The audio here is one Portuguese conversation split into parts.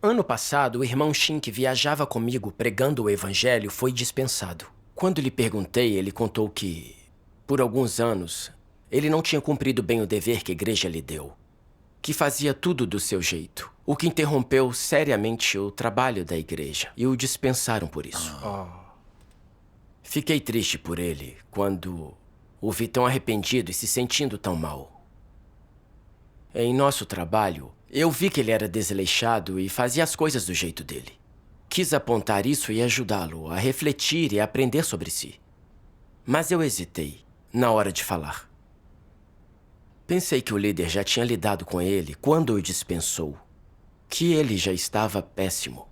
Ano passado, o irmão Shin, que viajava comigo pregando o evangelho, foi dispensado. Quando lhe perguntei, ele contou que, por alguns anos, ele não tinha cumprido bem o dever que a igreja lhe deu. Que fazia tudo do seu jeito, o que interrompeu seriamente o trabalho da igreja, e o dispensaram por isso. Fiquei triste por ele quando o vi tão arrependido e se sentindo tão mal. Em nosso trabalho, eu vi que ele era desleixado e fazia as coisas do jeito dele. Quis apontar isso e ajudá-lo a refletir e a aprender sobre si. Mas eu hesitei na hora de falar. Pensei que o líder já tinha lidado com ele quando o dispensou, que ele já estava péssimo.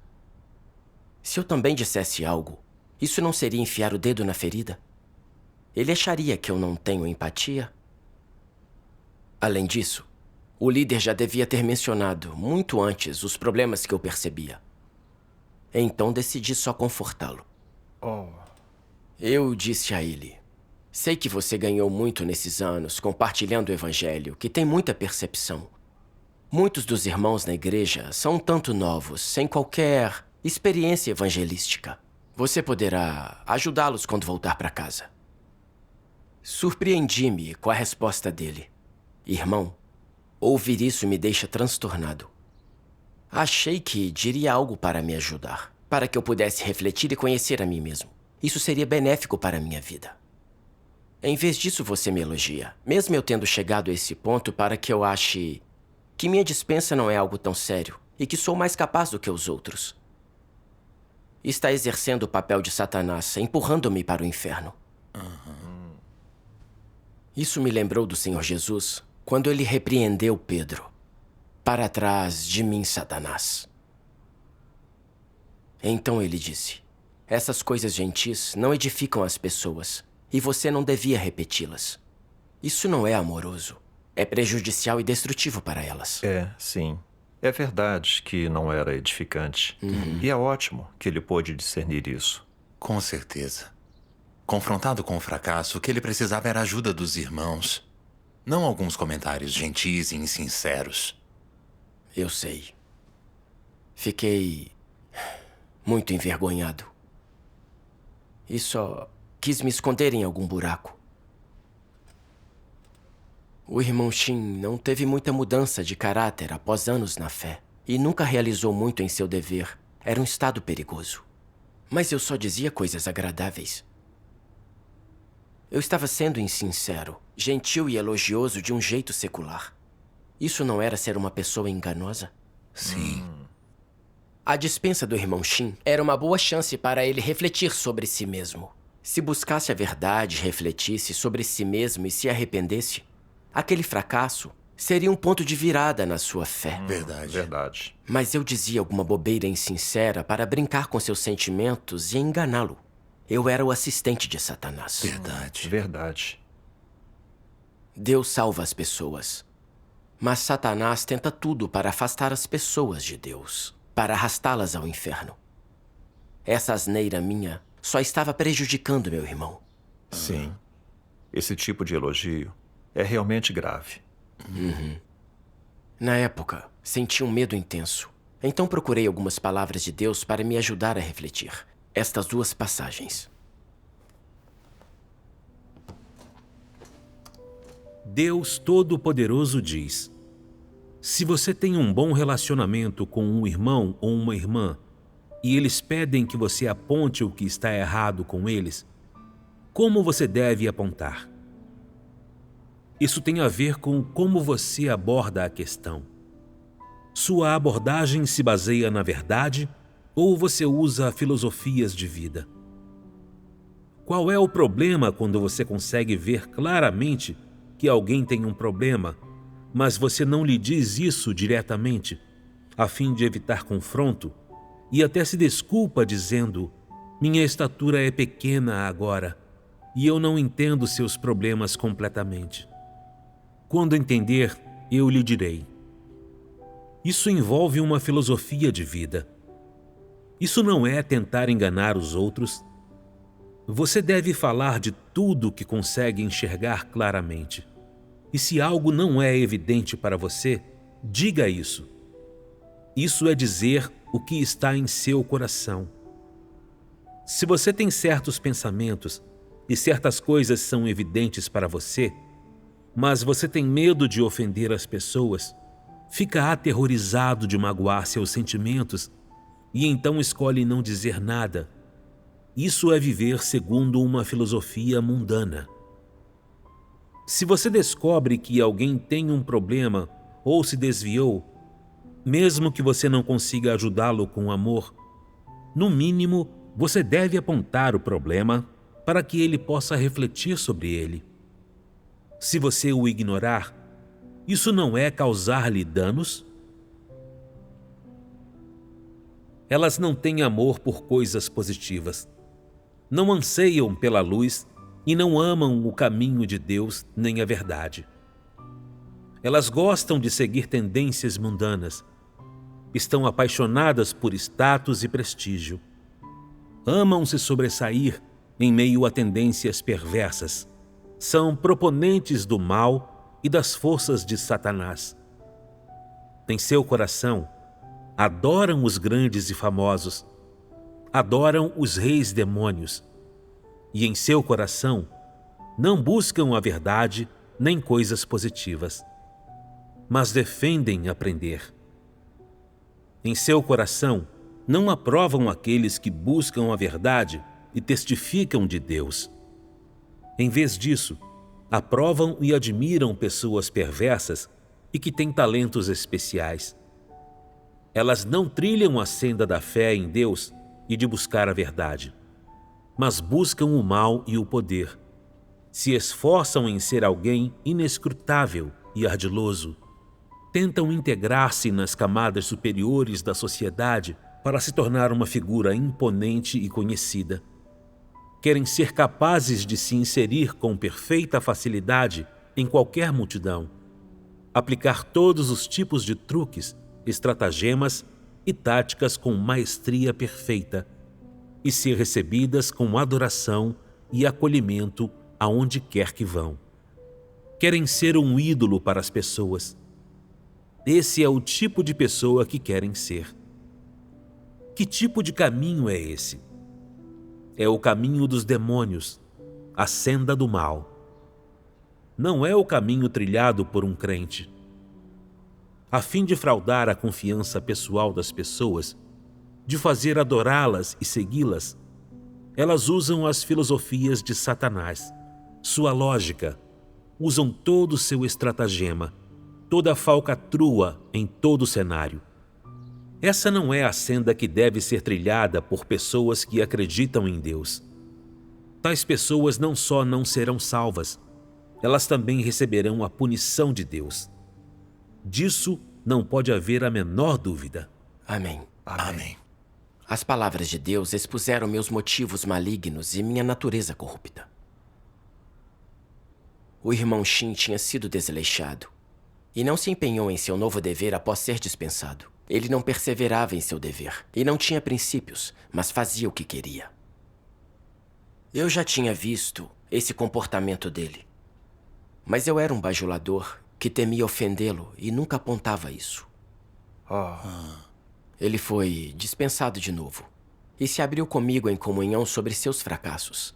Se eu também dissesse algo, isso não seria enfiar o dedo na ferida? Ele acharia que eu não tenho empatia? Além disso, o líder já devia ter mencionado muito antes os problemas que eu percebia. Então decidi só confortá-lo. Eu disse a ele: sei que você ganhou muito nesses anos compartilhando o evangelho, que tem muita percepção. Muitos dos irmãos na igreja são um tanto novos, sem qualquer experiência evangelística. Você poderá ajudá-los quando voltar para casa. Surpreendi-me com a resposta dele. Irmão, ouvir isso me deixa transtornado. Achei que diria algo para me ajudar, para que eu pudesse refletir e conhecer a mim mesmo. Isso seria benéfico para a minha vida. Em vez disso, você me elogia, mesmo eu tendo chegado a esse ponto para que eu ache que minha dispensa não é algo tão sério e que sou mais capaz do que os outros. Está exercendo o papel de Satanás, empurrando-me para o inferno. Isso me lembrou do Senhor Jesus, quando ele repreendeu Pedro. Para trás de mim, Satanás. Então ele disse: essas coisas gentis não edificam as pessoas, e você não devia repeti-las. Isso não é amoroso. É prejudicial e destrutivo para elas. Sim. É verdade que não era edificante. E é ótimo que ele pôde discernir isso. Com certeza. Confrontado com o fracasso, o que ele precisava era a ajuda dos irmãos. Não alguns comentários gentis e insinceros. Eu sei. Fiquei muito envergonhado. E só quis me esconder em algum buraco. O irmão Shin não teve muita mudança de caráter após anos na fé e nunca realizou muito em seu dever. Era um estado perigoso. Mas eu só dizia coisas agradáveis. Eu estava sendo insincero, gentil e elogioso de um jeito secular. Isso não era ser uma pessoa enganosa? Sim. A dispensa do irmão Shin era uma boa chance para ele refletir sobre si mesmo. Se buscasse a verdade, refletisse sobre si mesmo e se arrependesse, aquele fracasso seria um ponto de virada na sua fé. Verdade. Mas eu dizia alguma bobeira insincera para brincar com seus sentimentos e enganá-lo. Eu era o assistente de Satanás. Verdade. Deus salva as pessoas. Mas Satanás tenta tudo para afastar as pessoas de Deus, para arrastá-las ao inferno. Essa asneira minha só estava prejudicando meu irmão. Sim. Esse tipo de elogio é realmente grave. Na época, senti um medo intenso. Então procurei algumas palavras de Deus para me ajudar a refletir. Estas duas passagens. Deus Todo-Poderoso diz: se você tem um bom relacionamento com um irmão ou uma irmã e eles pedem que você aponte o que está errado com eles, como você deve apontar? Isso tem a ver com como você aborda a questão. Sua abordagem se baseia na verdade ou você usa filosofias de vida? Qual é o problema quando você consegue ver claramente que alguém tem um problema, mas você não lhe diz isso diretamente, a fim de evitar confronto, e até se desculpa dizendo: minha estatura é pequena agora, e eu não entendo seus problemas completamente. Quando entender, eu lhe direi. Isso envolve uma filosofia de vida. Isso não é tentar enganar os outros. Você deve falar de tudo que consegue enxergar claramente. E se algo não é evidente para você, diga isso. Isso é dizer o que está em seu coração. Se você tem certos pensamentos e certas coisas são evidentes para você, mas você tem medo de ofender as pessoas, fica aterrorizado de magoar seus sentimentos e então escolhe não dizer nada. Isso é viver segundo uma filosofia mundana. Se você descobre que alguém tem um problema ou se desviou, mesmo que você não consiga ajudá-lo com amor, no mínimo você deve apontar o problema para que ele possa refletir sobre ele. Se você o ignorar, isso não é causar-lhe danos? Elas não têm amor por coisas positivas. Não anseiam pela luz e não amam o caminho de Deus nem a verdade. Elas gostam de seguir tendências mundanas. Estão apaixonadas por status e prestígio. Amam se sobressair em meio a tendências perversas. São proponentes do mal e das forças de Satanás. Em seu coração, adoram os grandes e famosos, adoram os reis demônios, e em seu coração não buscam a verdade nem coisas positivas, mas defendem aprender. Em seu coração não aprovam aqueles que buscam a verdade e testificam de Deus. Em vez disso, aprovam e admiram pessoas perversas e que têm talentos especiais. Elas não trilham a senda da fé em Deus e de buscar a verdade, mas buscam o mal e o poder. Se esforçam em ser alguém inescrutável e ardiloso. Tentam integrar-se nas camadas superiores da sociedade para se tornar uma figura imponente e conhecida. Querem ser capazes de se inserir com perfeita facilidade em qualquer multidão, aplicar todos os tipos de truques, estratagemas e táticas com maestria perfeita e ser recebidas com adoração e acolhimento aonde quer que vão. Querem ser um ídolo para as pessoas. Esse é o tipo de pessoa que querem ser. Que tipo de caminho é esse? É o caminho dos demônios, a senda do mal. Não é o caminho trilhado por um crente. A fim de fraudar a confiança pessoal das pessoas, de fazer adorá-las e segui-las, elas usam as filosofias de Satanás, sua lógica, usam todo o seu estratagema, toda a falcatrua em todo o cenário. Essa não é a senda que deve ser trilhada por pessoas que acreditam em Deus. Tais pessoas não só não serão salvas, elas também receberão a punição de Deus. Disso não pode haver a menor dúvida. Amém. Amém. As palavras de Deus expuseram meus motivos malignos e minha natureza corrupta. O irmão Shin tinha sido desleixado e não se empenhou em seu novo dever após ser dispensado. Ele não perseverava em seu dever e não tinha princípios, mas fazia o que queria. Eu já tinha visto esse comportamento dele, mas eu era um bajulador que temia ofendê-lo e nunca apontava isso. Ele foi dispensado de novo e se abriu comigo em comunhão sobre seus fracassos.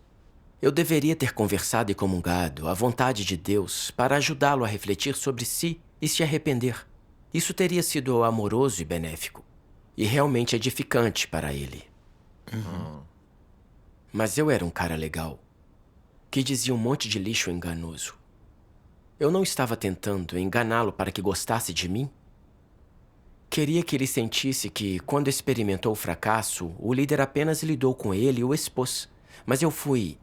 Eu deveria ter conversado e comungado à vontade de Deus para ajudá-lo a refletir sobre si e se arrepender. Isso teria sido amoroso e benéfico, e realmente edificante para ele. Mas eu era um cara legal, que dizia um monte de lixo enganoso. Eu não estava tentando enganá-lo para que gostasse de mim. Queria que ele sentisse que, quando experimentou o fracasso, o líder apenas lidou com ele e o expôs. Mas eu fui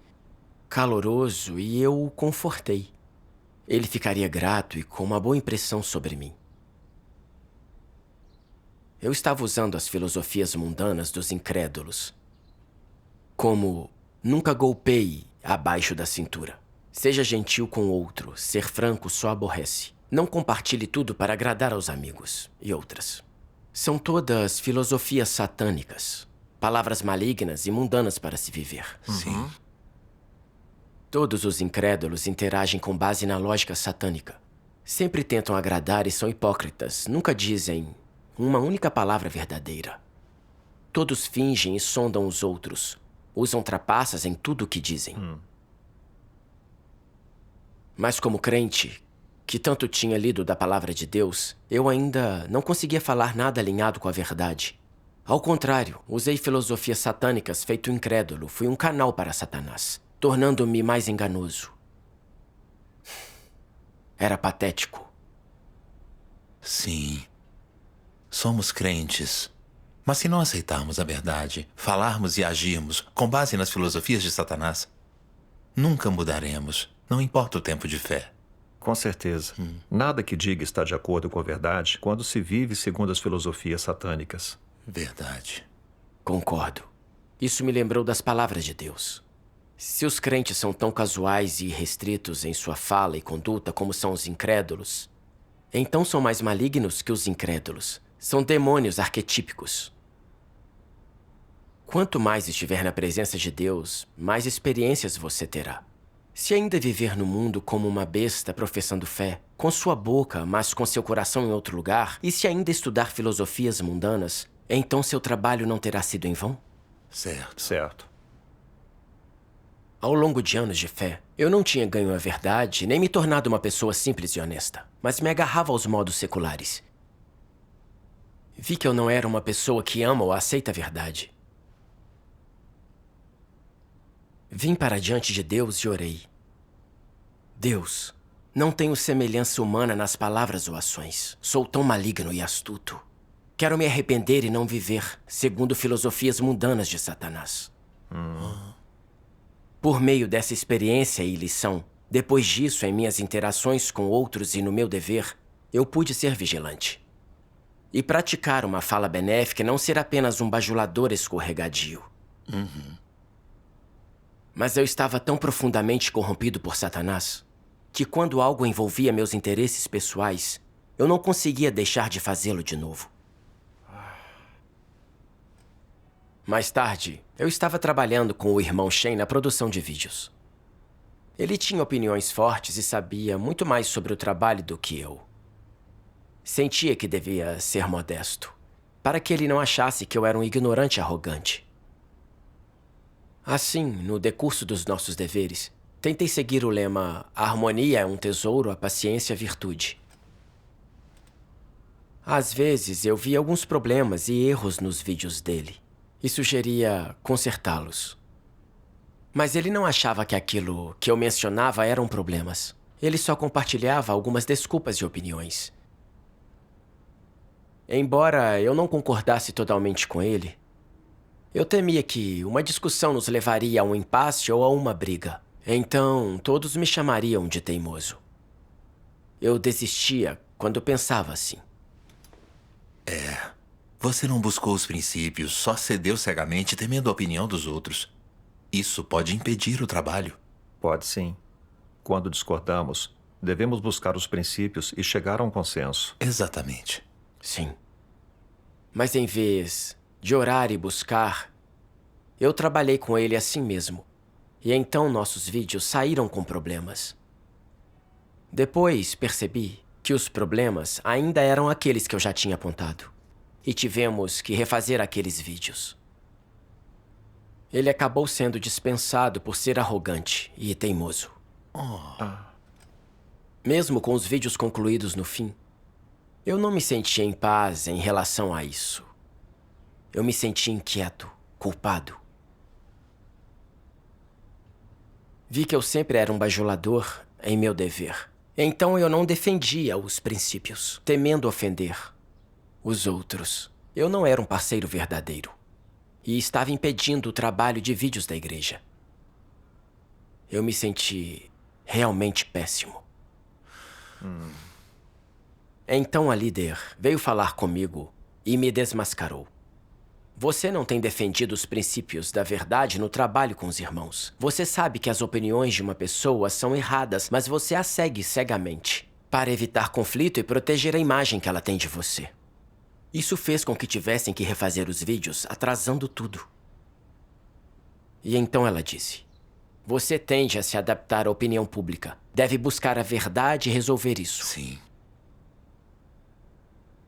caloroso e eu o confortei. Ele ficaria grato e com uma boa impressão sobre mim. Eu estava usando as filosofias mundanas dos incrédulos, como nunca golpeie abaixo da cintura. Seja gentil com o outro, ser franco só aborrece. Não compartilhe tudo para agradar aos amigos, e outras. São todas filosofias satânicas, palavras malignas e mundanas para se viver. Sim. Todos os incrédulos interagem com base na lógica satânica. Sempre tentam agradar e são hipócritas, nunca dizem uma única palavra verdadeira. Todos fingem e sondam os outros. Usam trapaças em tudo o que dizem. Mas como crente, que tanto tinha lido da palavra de Deus, eu ainda não conseguia falar nada alinhado com a verdade. Ao contrário, usei filosofias satânicas feito incrédulo. Fui um canal para Satanás, tornando-me mais enganoso. Era patético. Sim. Somos crentes. Mas se não aceitarmos a verdade, falarmos e agirmos com base nas filosofias de Satanás, nunca mudaremos, não importa o tempo de fé. Com certeza. Nada que diga está de acordo com a verdade quando se vive segundo as filosofias satânicas. Verdade. Concordo. Isso me lembrou das palavras de Deus. Se os crentes são tão casuais e restritos em sua fala e conduta como são os incrédulos, então são mais malignos que os incrédulos. São demônios arquetípicos. Quanto mais estiver na presença de Deus, mais experiências você terá. Se ainda viver no mundo como uma besta professando fé, com sua boca, mas com seu coração em outro lugar, e se ainda estudar filosofias mundanas, então seu trabalho não terá sido em vão? Certo. Certo. Ao longo de anos de fé, eu não tinha ganho a verdade, nem me tornado uma pessoa simples e honesta, mas me agarrava aos modos seculares. Vi que eu não era uma pessoa que ama ou aceita a verdade. Vim para diante de Deus e orei. Deus, não tenho semelhança humana nas palavras ou ações. Sou tão maligno e astuto. Quero me arrepender e não viver segundo filosofias mundanas de Satanás. Por meio dessa experiência e lição, depois disso, em minhas interações com outros e no meu dever, eu pude ser vigilante. E praticar uma fala benéfica e não ser apenas um bajulador escorregadio. Mas eu estava tão profundamente corrompido por Satanás que quando algo envolvia meus interesses pessoais, eu não conseguia deixar de fazê-lo de novo. Mais tarde, eu estava trabalhando com o irmão Shane na produção de vídeos. Ele tinha opiniões fortes e sabia muito mais sobre o trabalho do que eu. Sentia que devia ser modesto, para que ele não achasse que eu era um ignorante arrogante. Assim, no decurso dos nossos deveres, tentei seguir o lema "A harmonia é um tesouro, a paciência virtude". Às vezes, eu via alguns problemas e erros nos vídeos dele e sugeria consertá-los. Mas ele não achava que aquilo que eu mencionava eram problemas. Ele só compartilhava algumas desculpas e opiniões. Embora eu não concordasse totalmente com ele, eu temia que uma discussão nos levaria a um impasse ou a uma briga. Então, todos me chamariam de teimoso. Eu desistia quando pensava assim. Você não buscou os princípios, só cedeu cegamente temendo a opinião dos outros. Isso pode impedir o trabalho. Pode sim. Quando discordamos, devemos buscar os princípios e chegar a um consenso. Exatamente. Sim. Mas em vez de orar e buscar, eu trabalhei com ele assim mesmo. E então nossos vídeos saíram com problemas. Depois percebi que os problemas ainda eram aqueles que eu já tinha apontado. E tivemos que refazer aqueles vídeos. Ele acabou sendo dispensado por ser arrogante e teimoso. Mesmo com os vídeos concluídos no fim, eu não me sentia em paz em relação a isso. Eu me sentia inquieto, culpado. Vi que eu sempre era um bajulador em meu dever. Então eu não defendia os princípios, temendo ofender os outros. Eu não era um parceiro verdadeiro. E estava impedindo o trabalho de vídeos da igreja. Eu me senti realmente péssimo. Então a líder veio falar comigo e me desmascarou. Você não tem defendido os princípios da verdade no trabalho com os irmãos. Você sabe que as opiniões de uma pessoa são erradas, mas você as segue cegamente para evitar conflito e proteger a imagem que ela tem de você. Isso fez com que tivessem que refazer os vídeos, atrasando tudo. E então ela disse: você tende a se adaptar à opinião pública. Deve buscar a verdade e resolver isso. Sim.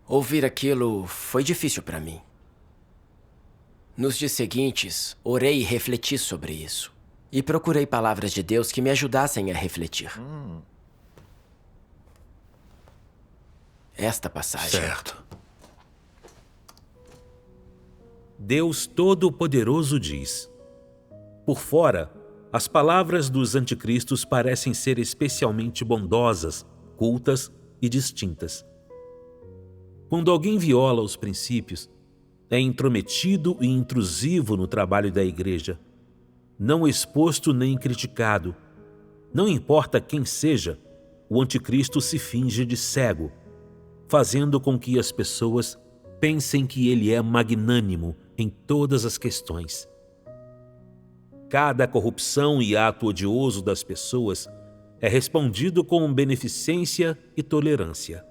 Ouvir aquilo foi difícil para mim. Nos dias seguintes, orei e refleti sobre isso. E procurei palavras de Deus que me ajudassem a refletir. Esta passagem. Certo. Deus Todo-Poderoso diz: por fora, as palavras dos anticristos parecem ser especialmente bondosas, cultas e distintas. Quando alguém viola os princípios, é intrometido e intrusivo no trabalho da igreja, não exposto nem criticado. Não importa quem seja, o anticristo se finge de cego, fazendo com que as pessoas pensem que ele é magnânimo em todas as questões. Cada corrupção e ato odioso das pessoas é respondido com beneficência e tolerância.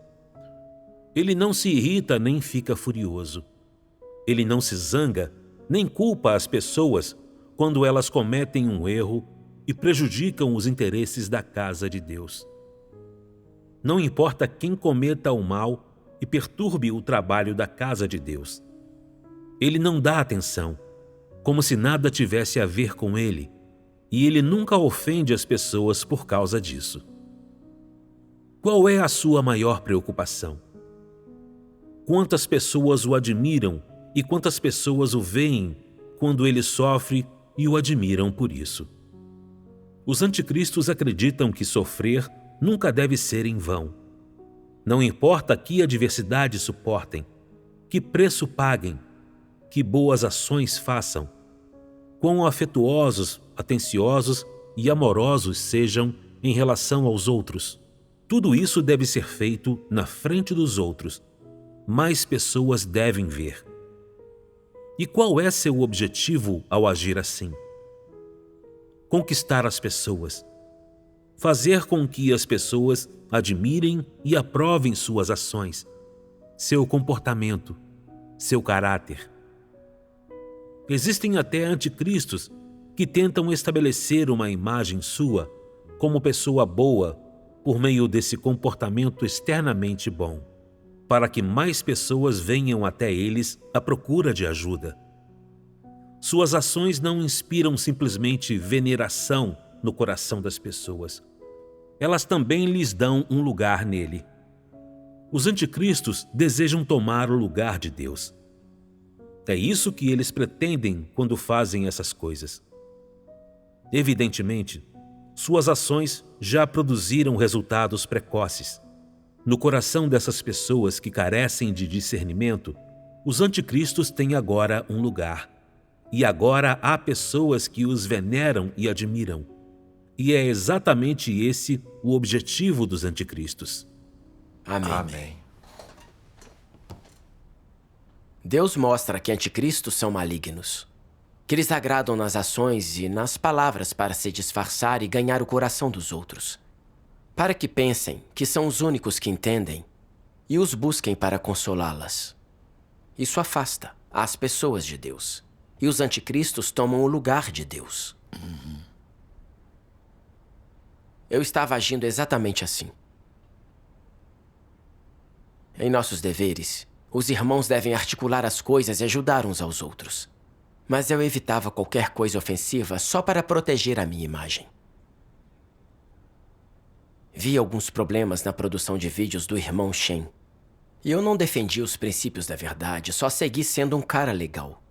Ele não se irrita nem fica furioso. Ele não se zanga nem culpa as pessoas quando elas cometem um erro e prejudicam os interesses da casa de Deus. Não importa quem cometa o mal e perturbe o trabalho da casa de Deus. Ele não dá atenção, como se nada tivesse a ver com ele, e ele nunca ofende as pessoas por causa disso. Qual é a sua maior preocupação? Quantas pessoas o admiram e quantas pessoas o veem quando ele sofre e o admiram por isso? Os anticristos acreditam que sofrer nunca deve ser em vão. Não importa que adversidade suportem, que preço paguem, que boas ações façam, quão afetuosos, atenciosos e amorosos sejam em relação aos outros. Tudo isso deve ser feito na frente dos outros. Mais pessoas devem ver. E qual é seu objetivo ao agir assim? Conquistar as pessoas. Fazer com que as pessoas admirem e aprovem suas ações, seu comportamento, seu caráter. Existem até anticristos que tentam estabelecer uma imagem sua como pessoa boa por meio desse comportamento externamente bom, para que mais pessoas venham até eles à procura de ajuda. Suas ações não inspiram simplesmente veneração no coração das pessoas. Elas também lhes dão um lugar nele. Os anticristos desejam tomar o lugar de Deus. É isso que eles pretendem quando fazem essas coisas. Evidentemente, suas ações já produziram resultados precoces. No coração dessas pessoas que carecem de discernimento, os anticristos têm agora um lugar. E agora há pessoas que os veneram e admiram. E é exatamente esse o objetivo dos anticristos. Amém. Amém. Deus mostra que anticristos são malignos, que eles agradam nas ações e nas palavras para se disfarçar e ganhar o coração dos outros, para que pensem que são os únicos que entendem e os busquem para consolá-las. Isso afasta as pessoas de Deus, e os anticristos tomam o lugar de Deus. Eu estava agindo exatamente assim. Em nossos deveres, os irmãos devem articular as coisas e ajudar uns aos outros. Mas eu evitava qualquer coisa ofensiva só para proteger a minha imagem. Vi alguns problemas na produção de vídeos do irmão Shen. E eu não defendi os princípios da verdade, só segui sendo um cara legal,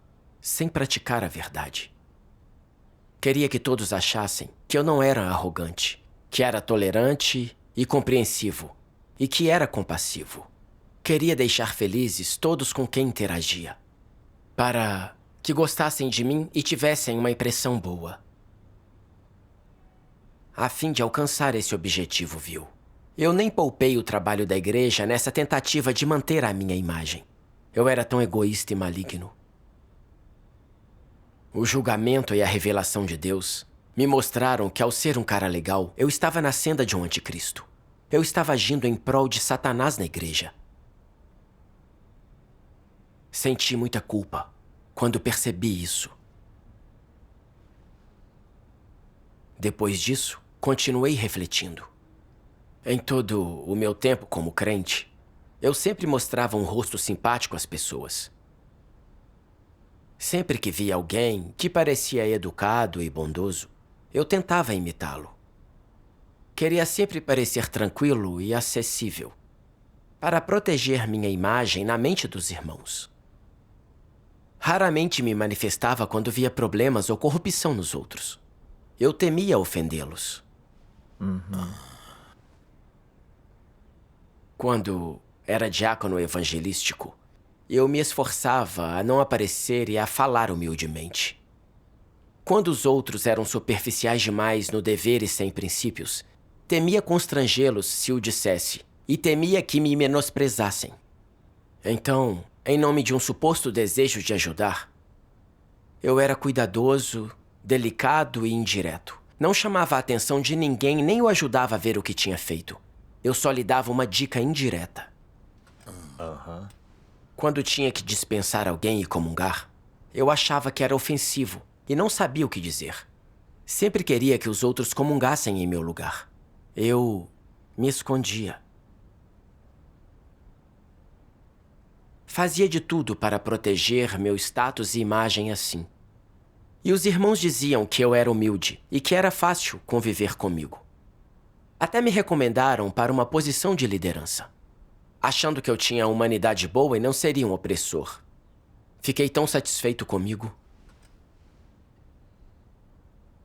sem praticar a verdade. Queria que todos achassem que eu não era arrogante, que era tolerante e compreensivo, e que era compassivo. Queria deixar felizes todos com quem interagia, para que gostassem de mim e tivessem uma impressão boa. A fim de alcançar esse objetivo, viu? Eu nem poupei o trabalho da igreja nessa tentativa de manter a minha imagem. Eu era tão egoísta e maligno. O julgamento e a revelação de Deus me mostraram que, ao ser um cara legal, eu estava na senda de um anticristo. Eu estava agindo em prol de Satanás na igreja. Senti muita culpa quando percebi isso. Depois disso, continuei refletindo. Em todo o meu tempo como crente, eu sempre mostrava um rosto simpático às pessoas. Sempre que via alguém que parecia educado e bondoso, eu tentava imitá-lo. Queria sempre parecer tranquilo e acessível, para proteger minha imagem na mente dos irmãos. Raramente me manifestava quando via problemas ou corrupção nos outros. Eu temia ofendê-los. Quando era diácono evangelístico, eu me esforçava a não aparecer e a falar humildemente. Quando os outros eram superficiais demais no dever e sem princípios, temia constrangê-los se o dissesse, e temia que me menosprezassem. Então, em nome de um suposto desejo de ajudar, eu era cuidadoso, delicado e indireto. Não chamava a atenção de ninguém nem o ajudava a ver o que tinha feito. Eu só lhe dava uma dica indireta. Quando tinha que dispensar alguém e comungar, eu achava que era ofensivo e não sabia o que dizer. Sempre queria que os outros comungassem em meu lugar. Eu me escondia. Fazia de tudo para proteger meu status e imagem assim. E os irmãos diziam que eu era humilde e que era fácil conviver comigo. Até me recomendaram para uma posição de liderança, achando que eu tinha humanidade boa e não seria um opressor. Fiquei tão satisfeito comigo.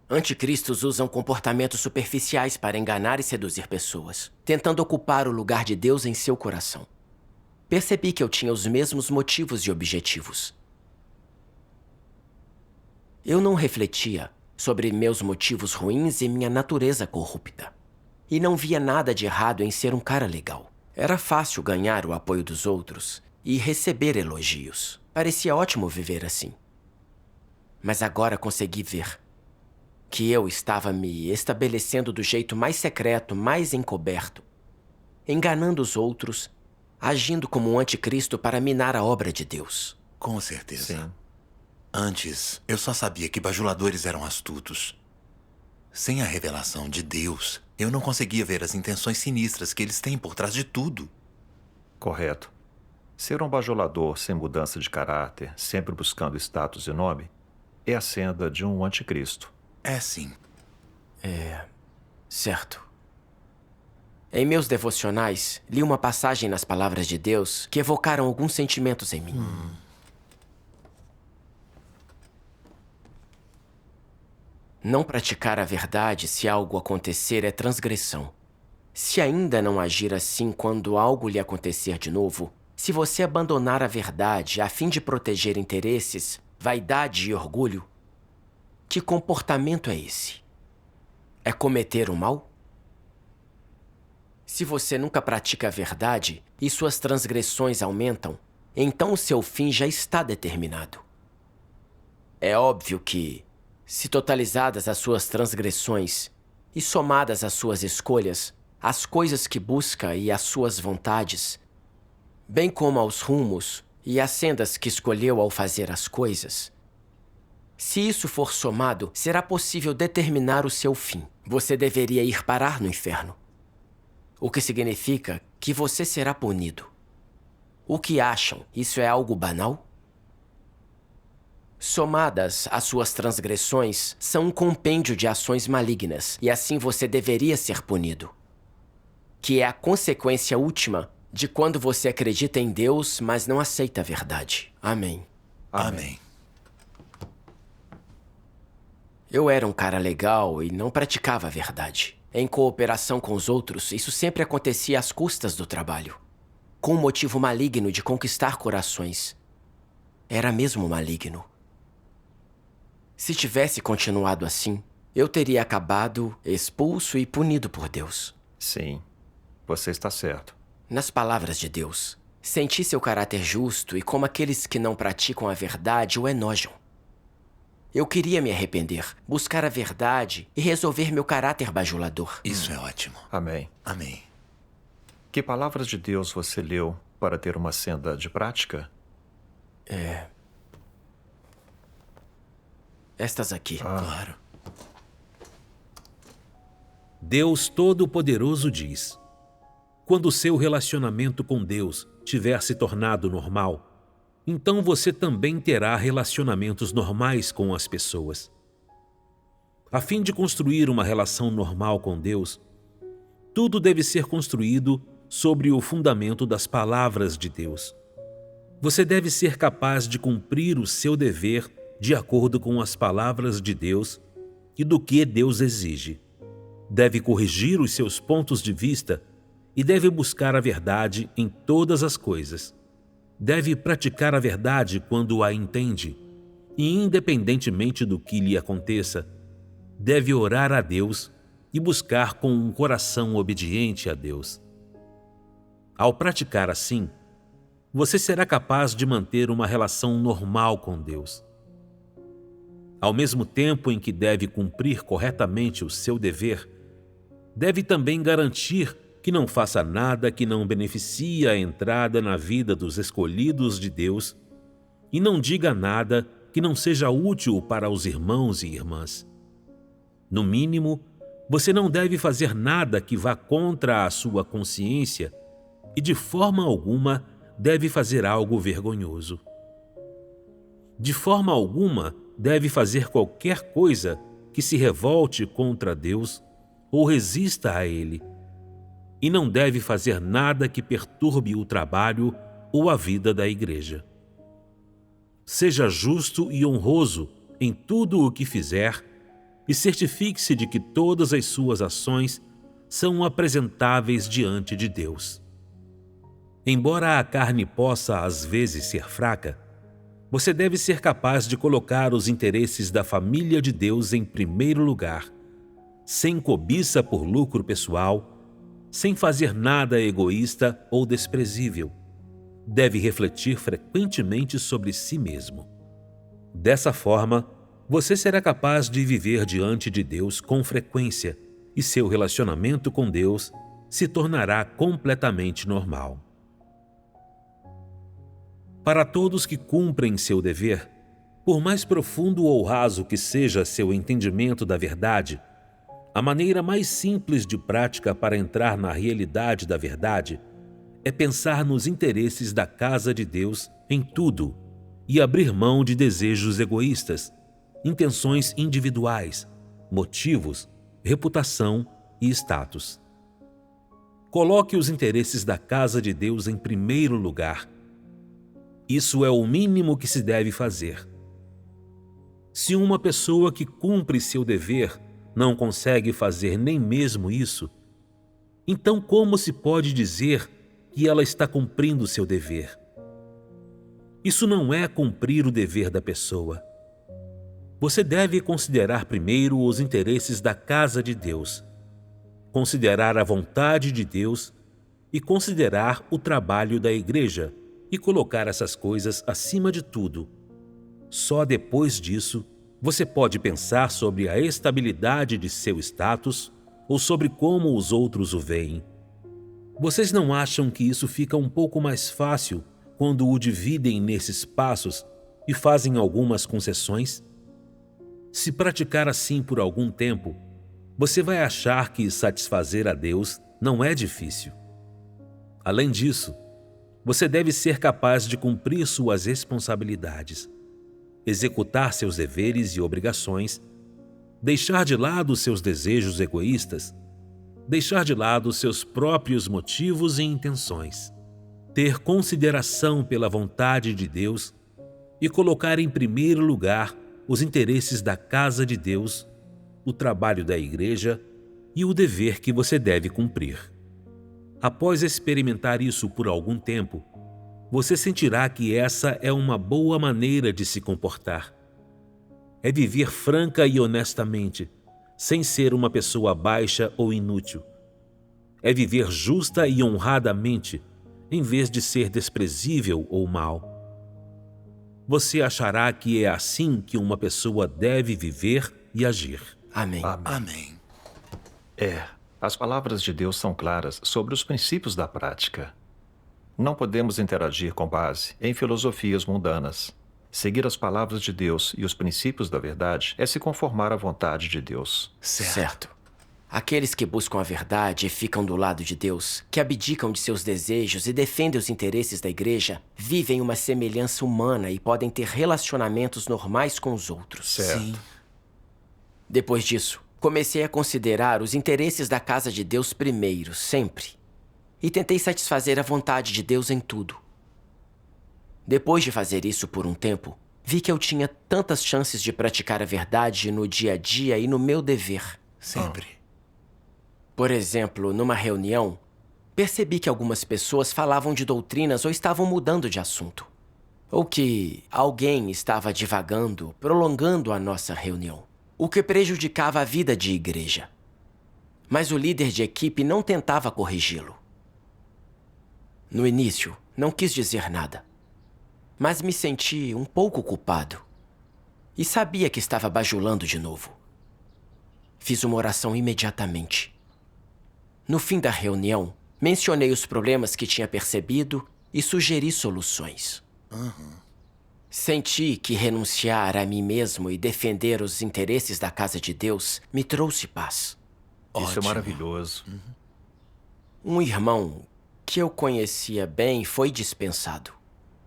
Anticristos usam comportamentos superficiais para enganar e seduzir pessoas, tentando ocupar o lugar de Deus em seu coração. Percebi que eu tinha os mesmos motivos e objetivos. Eu não refletia sobre meus motivos ruins e minha natureza corrupta. E não via nada de errado em ser um cara legal. Era fácil ganhar o apoio dos outros e receber elogios. Parecia ótimo viver assim. Mas agora consegui ver que eu estava me estabelecendo do jeito mais secreto, mais encoberto, enganando os outros, agindo como um anticristo para minar a obra de Deus. Com certeza. Sim. Antes, eu só sabia que bajuladores eram astutos. Sem a revelação de Deus, eu não conseguia ver as intenções sinistras que eles têm por trás de tudo. Correto. Ser um bajulador sem mudança de caráter, sempre buscando status e nome, é a senda de um anticristo. É sim. Certo. Em meus devocionais, li uma passagem nas palavras de Deus que evocaram alguns sentimentos em mim. Não praticar a verdade se algo acontecer é transgressão. Se ainda não agir assim quando algo lhe acontecer de novo, se você abandonar a verdade a fim de proteger interesses, vaidade e orgulho, que comportamento é esse? É cometer o mal? Se você nunca pratica a verdade e suas transgressões aumentam, então o seu fim já está determinado. É óbvio que, se totalizadas as suas transgressões e somadas as suas escolhas, as coisas que busca e as suas vontades, bem como aos rumos e as sendas que escolheu ao fazer as coisas, se isso for somado, será possível determinar o seu fim. Você deveria ir parar no inferno. O que significa que você será punido. O que acham? Isso é algo banal? Somadas, as suas transgressões são um compêndio de ações malignas, e assim você deveria ser punido. Que é a consequência última de quando você acredita em Deus, mas não aceita a verdade. Amém. Amém. Eu era um cara legal e não praticava a verdade. Em cooperação com os outros, isso sempre acontecia às custas do trabalho, com um motivo maligno de conquistar corações. Era mesmo maligno. Se tivesse continuado assim, eu teria acabado expulso e punido por Deus. Sim, você está certo. Nas palavras de Deus, senti seu caráter justo e como aqueles que não praticam a verdade o enojam. Eu queria me arrepender, buscar a verdade e resolver meu caráter bajulador. Isso é ótimo. Amém. Amém. Que palavras de Deus você leu para ter uma senda de prática? Estas aqui. Claro. Deus Todo-Poderoso diz: quando o seu relacionamento com Deus tiver se tornado normal, então você também terá relacionamentos normais com as pessoas. A fim de construir uma relação normal com Deus, tudo deve ser construído sobre o fundamento das palavras de Deus. Você deve ser capaz de cumprir o seu dever de acordo com as palavras de Deus e do que Deus exige. Deve corrigir os seus pontos de vista e deve buscar a verdade em todas as coisas. Deve praticar a verdade quando a entende e, independentemente do que lhe aconteça, deve orar a Deus e buscar com um coração obediente a Deus. Ao praticar assim, você será capaz de manter uma relação normal com Deus. Ao mesmo tempo em que deve cumprir corretamente o seu dever, deve também garantir que não faça nada que não beneficie a entrada na vida dos escolhidos de Deus e não diga nada que não seja útil para os irmãos e irmãs. No mínimo, você não deve fazer nada que vá contra a sua consciência e de forma alguma deve fazer algo vergonhoso. De forma alguma deve fazer qualquer coisa que se revolte contra Deus ou resista a Ele. E não deve fazer nada que perturbe o trabalho ou a vida da igreja. Seja justo e honroso em tudo o que fizer e certifique-se de que todas as suas ações são apresentáveis diante de Deus. Embora a carne possa às vezes ser fraca, você deve ser capaz de colocar os interesses da família de Deus em primeiro lugar, sem cobiça por lucro pessoal, sem fazer nada egoísta ou desprezível. Deve refletir frequentemente sobre si mesmo. Dessa forma, você será capaz de viver diante de Deus com frequência e seu relacionamento com Deus se tornará completamente normal. Para todos que cumprem seu dever, por mais profundo ou raso que seja seu entendimento da verdade, a maneira mais simples de prática para entrar na realidade da verdade é pensar nos interesses da casa de Deus em tudo e abrir mão de desejos egoístas, intenções individuais, motivos, reputação e status. Coloque os interesses da casa de Deus em primeiro lugar. Isso é o mínimo que se deve fazer. Se uma pessoa que cumpre seu dever não consegue fazer nem mesmo isso, então como se pode dizer que ela está cumprindo seu dever? Isso não é cumprir o dever da pessoa. Você deve considerar primeiro os interesses da casa de Deus, considerar a vontade de Deus e considerar o trabalho da igreja e colocar essas coisas acima de tudo. Só depois disso, você pode pensar sobre a estabilidade de seu status ou sobre como os outros o veem. Vocês não acham que isso fica um pouco mais fácil quando o dividem nesses passos e fazem algumas concessões? Se praticar assim por algum tempo, você vai achar que satisfazer a Deus não é difícil. Além disso, você deve ser capaz de cumprir suas responsabilidades, executar seus deveres e obrigações, deixar de lado seus desejos egoístas, deixar de lado seus próprios motivos e intenções, ter consideração pela vontade de Deus e colocar em primeiro lugar os interesses da casa de Deus, o trabalho da igreja e o dever que você deve cumprir. Após experimentar isso por algum tempo, você sentirá que essa é uma boa maneira de se comportar. É viver franca e honestamente, sem ser uma pessoa baixa ou inútil. É viver justa e honradamente, em vez de ser desprezível ou mau. Você achará que é assim que uma pessoa deve viver e agir. Amém. Amém. As palavras de Deus são claras sobre os princípios da prática. Não podemos interagir com base em filosofias mundanas. Seguir as palavras de Deus e os princípios da verdade é se conformar à vontade de Deus. Certo. Aqueles que buscam a verdade e ficam do lado de Deus, que abdicam de seus desejos e defendem os interesses da igreja, vivem uma semelhança humana e podem ter relacionamentos normais com os outros. Certo. Sim. Depois disso, comecei a considerar os interesses da casa de Deus primeiro, sempre. E tentei satisfazer a vontade de Deus em tudo. Depois de fazer isso por um tempo, vi que eu tinha tantas chances de praticar a verdade no dia a dia e no meu dever. Sempre. Por exemplo, numa reunião, percebi que algumas pessoas falavam de doutrinas ou estavam mudando de assunto. Ou que alguém estava divagando, prolongando a nossa reunião, o que prejudicava a vida de igreja. Mas o líder de equipe não tentava corrigi-lo. No início, não quis dizer nada, mas me senti um pouco culpado e sabia que estava bajulando de novo. Fiz uma oração imediatamente. No fim da reunião, mencionei os problemas que tinha percebido e sugeri soluções. Senti que renunciar a mim mesmo e defender os interesses da casa de Deus me trouxe paz. Isso Ótimo. é maravilhoso. Um irmão que eu conhecia bem foi dispensado.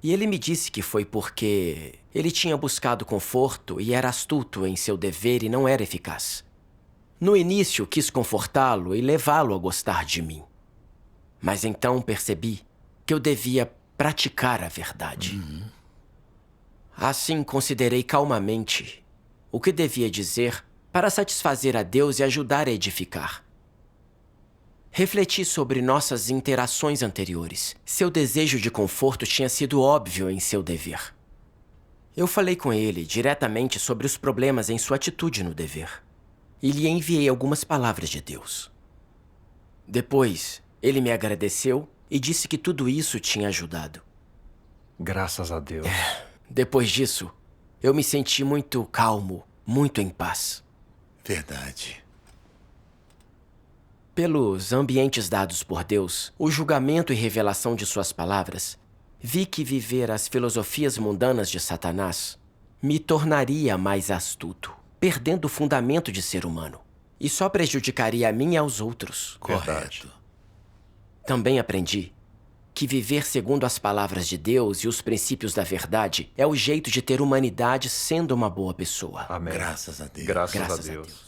E ele me disse que foi porque ele tinha buscado conforto e era astuto em seu dever e não era eficaz. No início, quis confortá-lo e levá-lo a gostar de mim. Mas então percebi que eu devia praticar a verdade. Assim, considerei calmamente o que devia dizer para satisfazer a Deus e ajudar a edificar. Refleti sobre nossas interações anteriores. Seu desejo de conforto tinha sido óbvio em seu dever. Eu falei com ele diretamente sobre os problemas em sua atitude no dever. E lhe enviei algumas palavras de Deus. Depois, ele me agradeceu e disse que tudo isso tinha ajudado. Graças a Deus. Depois disso, eu me senti muito calmo, muito em paz. Verdade. Pelos ambientes dados por Deus, o julgamento e revelação de suas palavras, vi que viver as filosofias mundanas de Satanás me tornaria mais astuto, perdendo o fundamento de ser humano, e só prejudicaria a mim e aos outros. Verdade. Correto. Também aprendi que viver segundo as palavras de Deus e os princípios da verdade é o jeito de ter humanidade sendo uma boa pessoa. Amém. Graças a Deus. Graças Graças a a Deus. Deus.